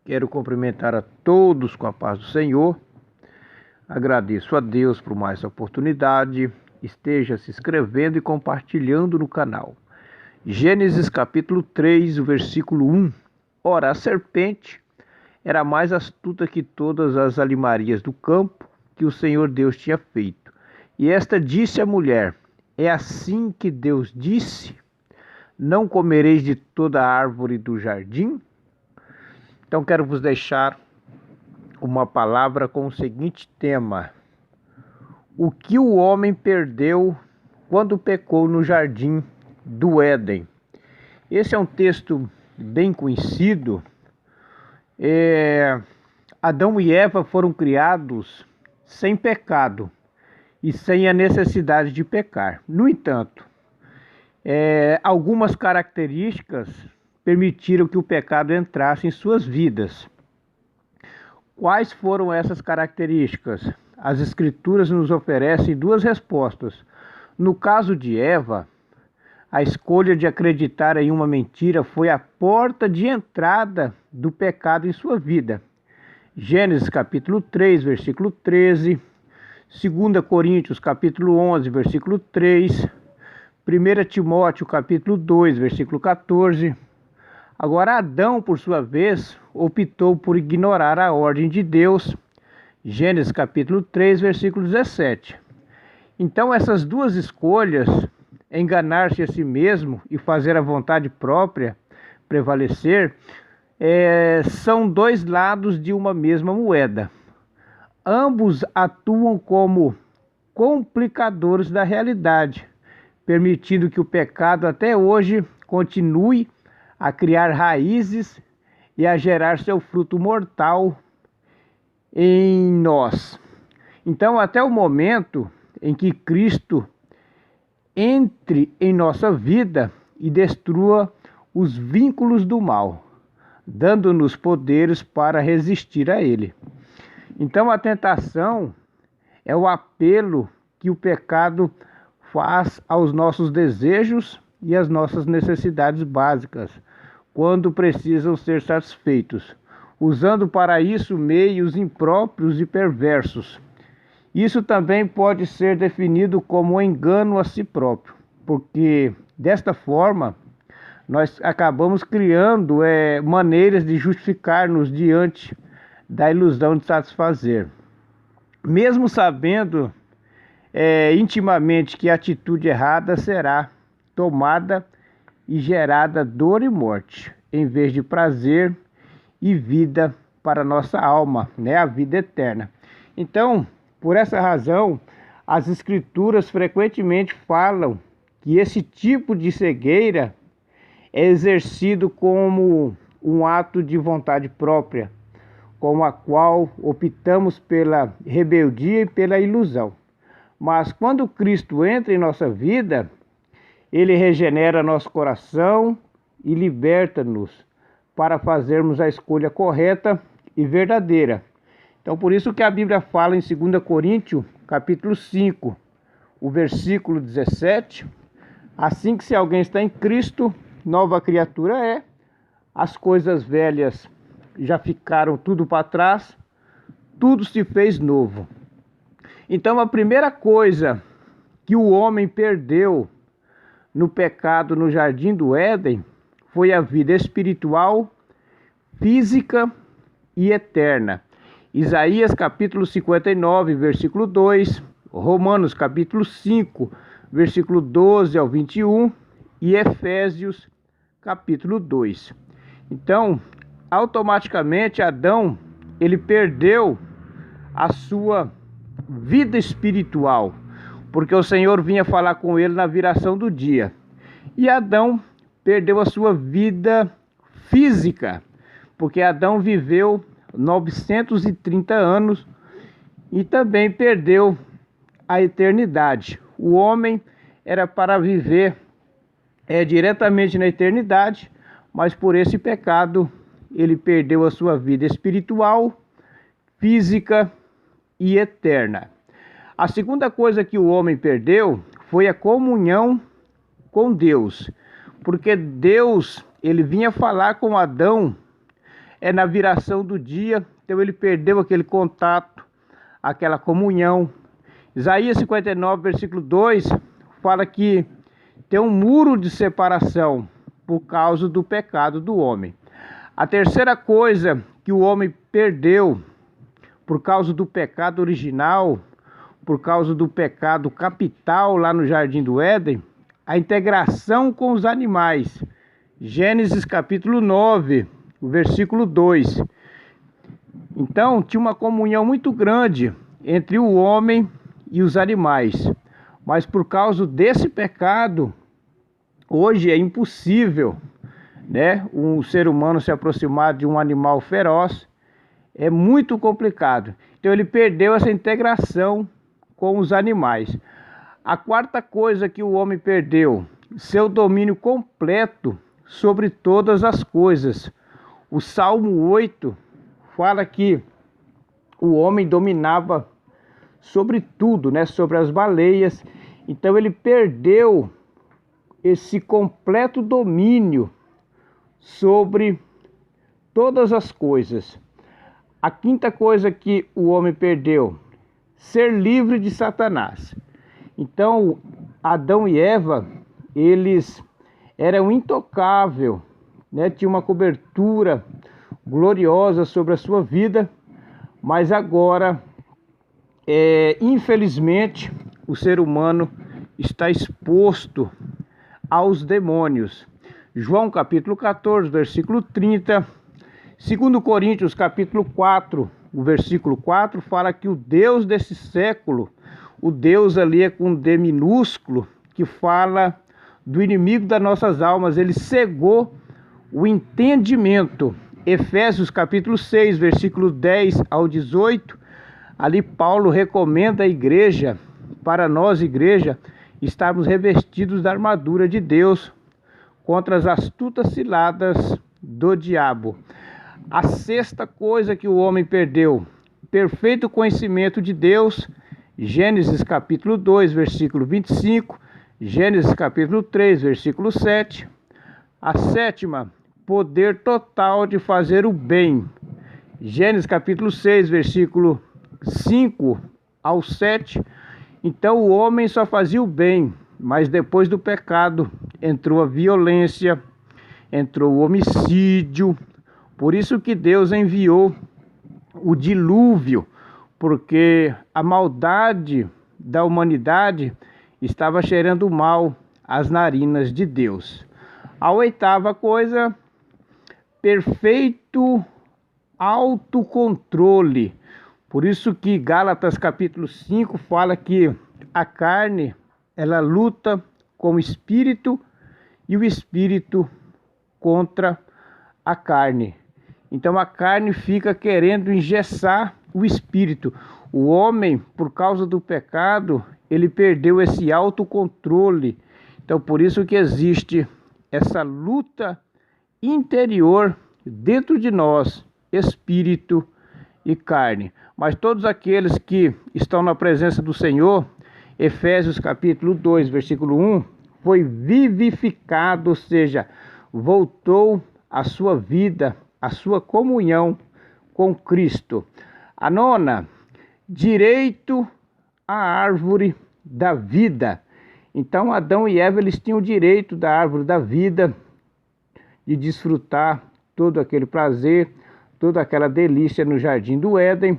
Quero cumprimentar a todos com a paz do Senhor. Agradeço a Deus por mais oportunidade. Esteja se inscrevendo e compartilhando no canal. Gênesis capítulo 3, o versículo 1. Ora, a serpente era mais astuta que todas as alimarias do campo que o Senhor Deus tinha feito. E esta disse à mulher: é assim que Deus disse: não comereis de toda a árvore do jardim? Então quero vos deixar uma palavra com o seguinte tema: o que o homem perdeu quando pecou no jardim do Éden. Esse é um texto bem conhecido. Adão e Eva foram criados sem pecado e sem a necessidade de pecar. No entanto, algumas características permitiram que o pecado entrasse em suas vidas. Quais foram essas características? As Escrituras nos oferecem duas respostas. No caso de Eva, a escolha de acreditar em uma mentira foi a porta de entrada do pecado em sua vida. Gênesis capítulo 3, versículo 13, 2 Coríntios capítulo 11, versículo 3, 1 Timóteo capítulo 2, versículo 14. Agora Adão, por sua vez, optou por ignorar a ordem de Deus. Gênesis capítulo 3, versículo 17. Então essas duas escolhas, enganar-se a si mesmo e fazer a vontade própria prevalecer, são dois lados de uma mesma moeda. Ambos atuam como complicadores da realidade, permitindo que o pecado até hoje continue a criar raízes e a gerar seu fruto mortal em nós. Então, até o momento em que Cristo entre em nossa vida e destrua os vínculos do mal, dando-nos poderes para resistir a ele. Então, a tentação é o apelo que o pecado faz aos nossos desejos e às nossas necessidades básicas, quando precisam ser satisfeitos, usando para isso meios impróprios e perversos. Isso também pode ser definido como um engano a si próprio, porque desta forma nós acabamos criando maneiras de justificar-nos diante da ilusão de satisfazer. Mesmo sabendo intimamente que a atitude errada será tomada e gerada dor e morte, em vez de prazer e vida para nossa alma, a vida eterna. Então, por essa razão, as Escrituras frequentemente falam que esse tipo de cegueira é exercido como um ato de vontade própria, com a qual optamos pela rebeldia e pela ilusão. Mas quando Cristo entra em nossa vida, Ele regenera nosso coração e liberta-nos para fazermos a escolha correta e verdadeira. Então, por isso que a Bíblia fala em 2 Coríntios, capítulo 5, o versículo 17, assim que se alguém está em Cristo, nova criatura é, as coisas velhas já ficaram tudo para trás, tudo se fez novo. Então, a primeira coisa que o homem perdeu no pecado no jardim do Éden foi a vida espiritual, física e eterna. Isaías capítulo 59, versículo 2, Romanos capítulo 5, versículo 12 ao 21 e Efésios capítulo 2. Então, automaticamente Adão, ele perdeu a sua vida espiritual, porque o Senhor vinha falar com ele na viração do dia. E Adão perdeu a sua vida física, porque Adão viveu 930 anos e também perdeu a eternidade. O homem era para viver diretamente na eternidade, mas por esse pecado ele perdeu a sua vida espiritual, física e eterna. A segunda coisa que o homem perdeu foi a comunhão com Deus, porque Deus, ele vinha falar com Adão é na viração do dia, então ele perdeu aquele contato, aquela comunhão. Isaías 59, versículo 2, fala que tem um muro de separação por causa do pecado do homem. A terceira coisa que o homem perdeu por causa do pecado original, por causa do pecado capital lá no Jardim do Éden, a integração com os animais. Gênesis capítulo 9, versículo 2. Então, tinha uma comunhão muito grande entre o homem e os animais. Mas por causa desse pecado, hoje é impossível, né, um ser humano se aproximar de um animal feroz. É muito complicado. Então ele perdeu essa integração com os animais. A quarta coisa que o homem perdeu, seu domínio completo sobre todas as coisas. O Salmo 8 fala que o homem dominava sobre tudo, né? Sobre as baleias. Então ele perdeu esse completo domínio sobre todas as coisas. A quinta coisa que o homem perdeu, ser livre de Satanás. Então, Adão e Eva, eles eram intocáveis, né? Tinha uma cobertura gloriosa sobre a sua vida, mas agora, infelizmente, o ser humano está exposto aos demônios. João capítulo 14, versículo 30, 2 Coríntios capítulo 4, o versículo 4, fala que o Deus desse século, o Deus ali é com D minúsculo, que fala do inimigo das nossas almas, ele cegou o entendimento. Efésios capítulo 6, versículo 10 ao 18, ali Paulo recomenda a igreja, para nós igreja, estarmos revestidos da armadura de Deus contra as astutas ciladas do diabo. A sexta coisa que o homem perdeu, perfeito conhecimento de Deus, Gênesis capítulo 2, versículo 25, Gênesis capítulo 3, versículo 7. A sétima, poder total de fazer o bem, Gênesis capítulo 6, versículo 5 ao 7. Então o homem só fazia o bem, mas depois do pecado entrou a violência, entrou o homicídio. Por isso que Deus enviou o dilúvio, porque a maldade da humanidade estava cheirando mal às narinas de Deus. A oitava coisa, perfeito autocontrole. Por isso que Gálatas capítulo 5 fala que a carne, ela luta com o espírito e o espírito contra a carne. Então a carne fica querendo engessar o espírito. O homem, por causa do pecado, ele perdeu esse autocontrole. Então por isso que existe essa luta interior dentro de nós, espírito e carne. Mas todos aqueles que estão na presença do Senhor, Efésios capítulo 2, versículo 1, foi vivificado, ou seja, voltou à sua vida, à sua comunhão com Cristo. A nona, direito à árvore da vida. Então Adão e Eva, eles tinham o direito da árvore da vida, de desfrutar todo aquele prazer, toda aquela delícia no Jardim do Éden.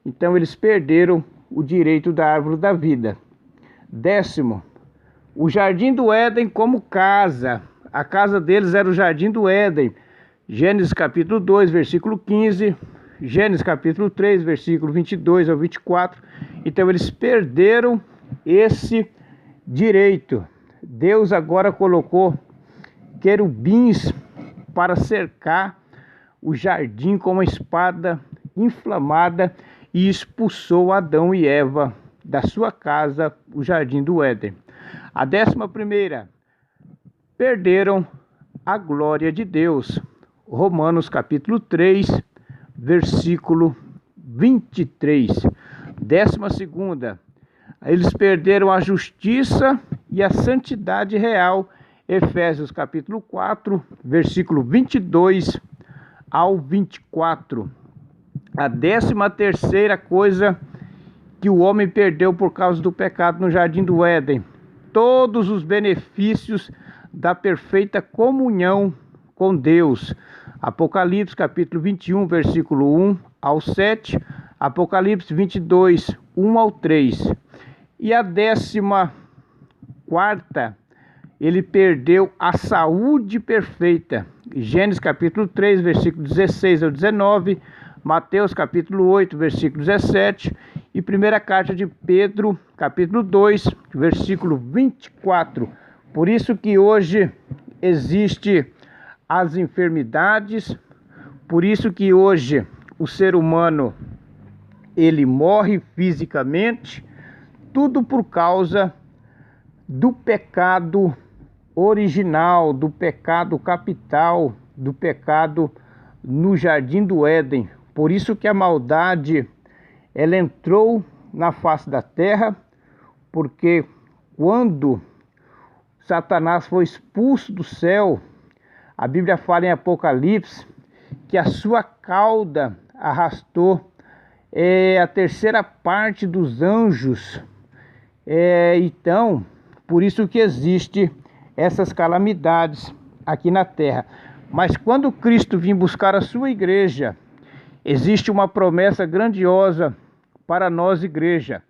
Então eles perderam o direito da árvore da vida. Décimo, o Jardim do Éden como casa. A casa deles era o Jardim do Éden. Gênesis capítulo 2, versículo 15, Gênesis capítulo 3, versículo 22 ao 24. Então eles perderam esse direito. Deus agora colocou querubins para cercar o jardim com uma espada inflamada e expulsou Adão e Eva da sua casa, o Jardim do Éden. A 11ª, perderam a glória de Deus. Romanos capítulo 3, versículo 23. 12ª, eles perderam a justiça e a santidade real. Efésios capítulo 4, versículo 22 ao 24. A 13ª coisa que o homem perdeu por causa do pecado no Jardim do Éden: todos os benefícios da perfeita comunhão com Deus. Apocalipse capítulo 21, versículo 1 ao 7, Apocalipse 22, 1 ao 3. E a 14ª, ele perdeu a saúde perfeita. Gênesis capítulo 3, versículo 16 ao 19, Mateus capítulo 8, versículo 17 e primeira carta de Pedro, capítulo 2, versículo 24. Por isso que hoje existe as enfermidades, por isso que hoje o ser humano ele morre fisicamente, tudo por causa do pecado original, do pecado capital, do pecado no Jardim do Éden. Por isso que a maldade ela entrou na face da terra, porque quando Satanás foi expulso do céu, a Bíblia fala em Apocalipse que a sua cauda arrastou a 3ª parte dos anjos. Então, por isso que existe essas calamidades aqui na terra. Mas quando Cristo vir buscar a sua igreja, existe uma promessa grandiosa para nós, igreja.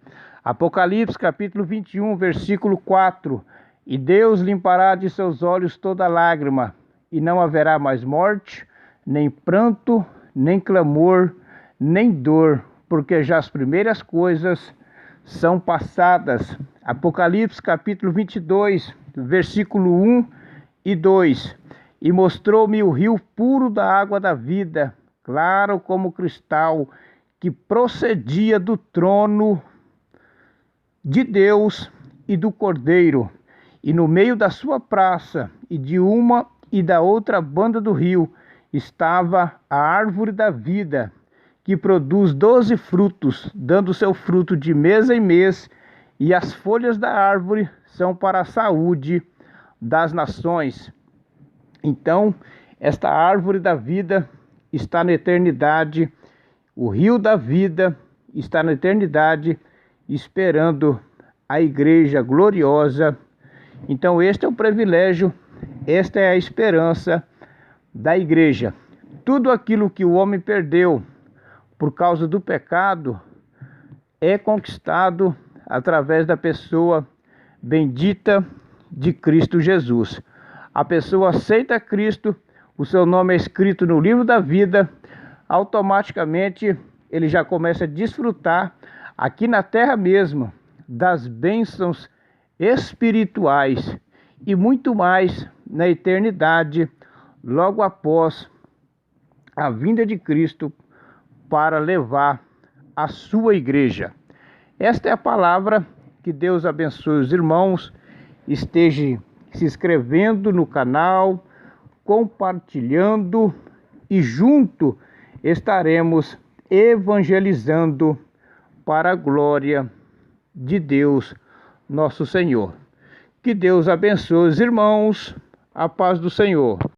Apocalipse capítulo 21, versículo 4. E Deus limpará de seus olhos toda lágrima, e não haverá mais morte, nem pranto, nem clamor, nem dor, porque já as primeiras coisas são passadas. Apocalipse capítulo 22, versículo 1 e 2. E mostrou-me o rio puro da água da vida, claro como cristal, que procedia do trono de Deus e do Cordeiro. E no meio da sua praça, e de uma e da outra banda do rio, estava a árvore da vida, que produz 12 frutos, dando seu fruto de mês em mês, e as folhas da árvore são para a saúde das nações. Então, esta árvore da vida está na eternidade, o rio da vida está na eternidade, esperando a igreja gloriosa. Então, este é o privilégio, esta é a esperança da igreja. Tudo aquilo que o homem perdeu por causa do pecado é conquistado através da pessoa bendita de Cristo Jesus. A pessoa aceita Cristo, o seu nome é escrito no livro da vida, automaticamente ele já começa a desfrutar aqui na terra mesmo das bênçãos espirituais e muito mais na eternidade, logo após a vinda de Cristo para levar a sua igreja. Esta é a palavra. Que Deus abençoe os irmãos, esteja se inscrevendo no canal, compartilhando e junto estaremos evangelizando para a glória de Deus, nosso Senhor. Que Deus abençoe os irmãos, a paz do Senhor.